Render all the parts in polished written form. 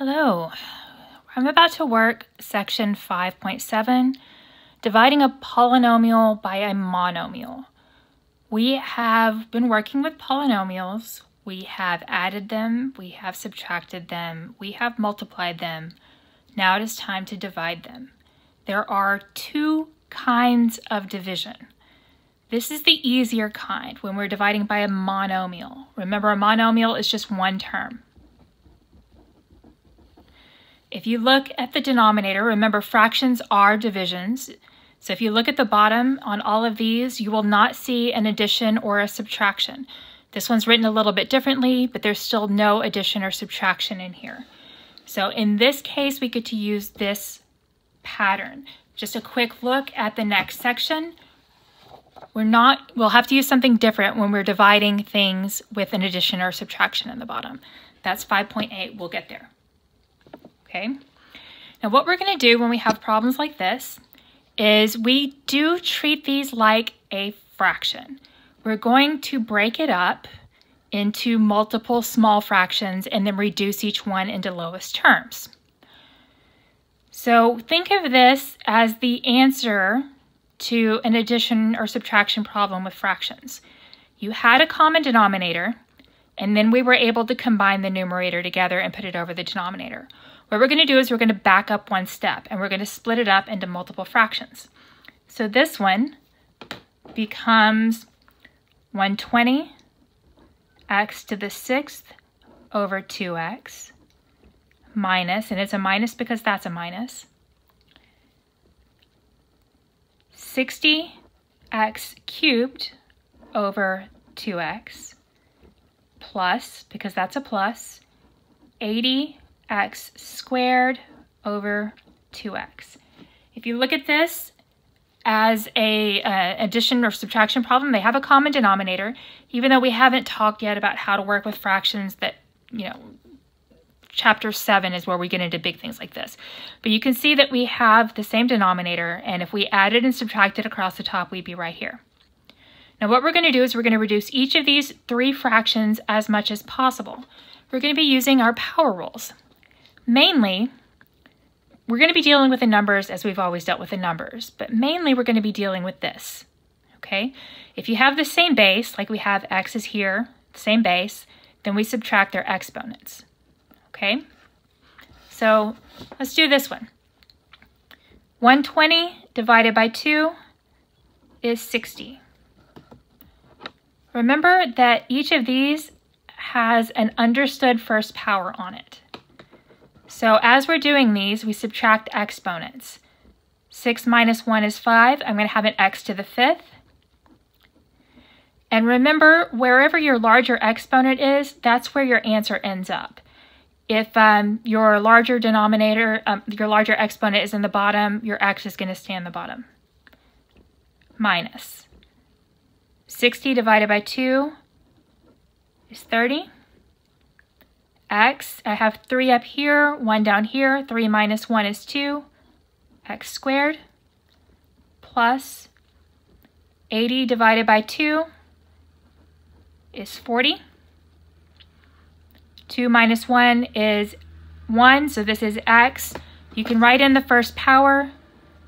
Hello, I'm about to work section 5.7, dividing a polynomial by a monomial. We have been working with polynomials. We have added them, we have subtracted them, we have multiplied them. Now it is time to divide them. There are two kinds of division. This is the easier kind when we're dividing by a monomial. Remember, a monomial is just one term. If you look at the denominator, remember fractions are divisions. So if you look at the bottom on all of these, you will not see an addition or a subtraction. This one's written a little bit differently, but there's still no addition or subtraction in here. So in this case, we get to use this pattern. Just a quick look at the next section. We'll have to use something different when we're dividing things with an addition or subtraction in the bottom. That's 5.8, we'll get there. Okay, now what we're going to do when we have problems like this is we do treat these like a fraction. We're going to break it up into multiple small fractions and then reduce each one into lowest terms. So think of this as the answer to an addition or subtraction problem with fractions. You had a common denominator, and then we were able to combine the numerator together and put it over the denominator. What we're going to do is we're going to back up one step, and we're going to split it up into multiple fractions. So this one becomes 120 x to the 6th over 2x minus, and it's a minus because that's a minus, 60 x cubed over 2x plus, because that's a plus, 80 x squared over 2x. If you look at this as a addition or subtraction problem, they have a common denominator, even though we haven't talked yet about how to work with fractions that, chapter 7 is where we get into big things like this. But you can see that we have the same denominator, and if we added and subtracted across the top, we'd be right here. Now what we're going to do is we're going to reduce each of these three fractions as much as possible. We're going to be using our power rules. Mainly, we're going to be dealing with the numbers as we've always dealt with the numbers, but mainly we're going to be dealing with this, okay? If you have the same base, like we have x is here, same base, then we subtract their exponents, okay? So let's do this one. 120 divided by 2 is 60. Remember that each of these has an understood first power on it. So as we're doing these, we subtract exponents. 6 minus 1 is 5. I'm going to have an x to the 5th. And remember, wherever your larger exponent is, that's where your answer ends up. If your larger denominator, your larger exponent is in the bottom, your x is going to stay in the bottom. Minus 60 divided by 2 is 30. X, I have 3 up here, 1 down here, 3 minus 1 is 2, x squared, plus 80 divided by 2 is 40. 2 minus 1 is 1, so this is x. You can write in the first power,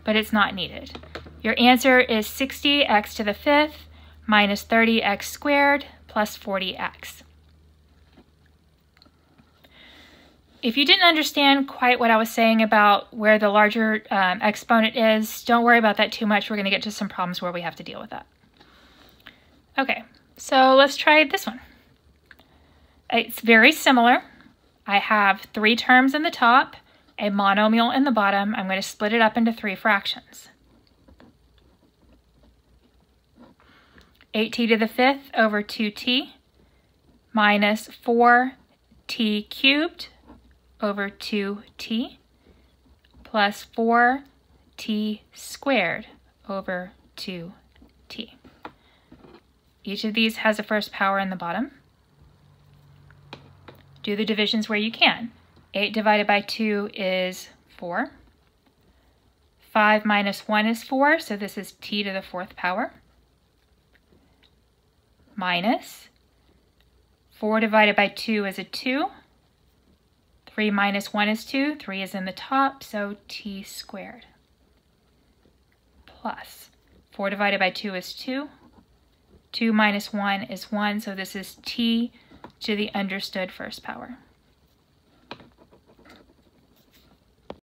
but it's not needed. Your answer is 60x to the 5th minus 30x squared plus 40x. If you didn't understand quite what I was saying about where the larger exponent is, don't worry about that too much. We're going to get to some problems where we have to deal with that. Okay, so let's try this one. It's very similar. I have 3 terms in the top, a monomial in the bottom. I'm going to split it up into 3 fractions. 8t to the 5th over 2t minus 4t cubed over 2t plus 4t squared over 2t. Each of these has a first power in the bottom. Do the divisions where you can. 8 divided by 2 is 4. 5 minus 1 is 4, so this is t to the 4th power. Minus 4 divided by 2 is a 2. 3 minus 1 is 2. 3 is in the top, so t squared. Plus 4 divided by 2 is 2. 2 minus 1 is 1, so this is t to the understood first power.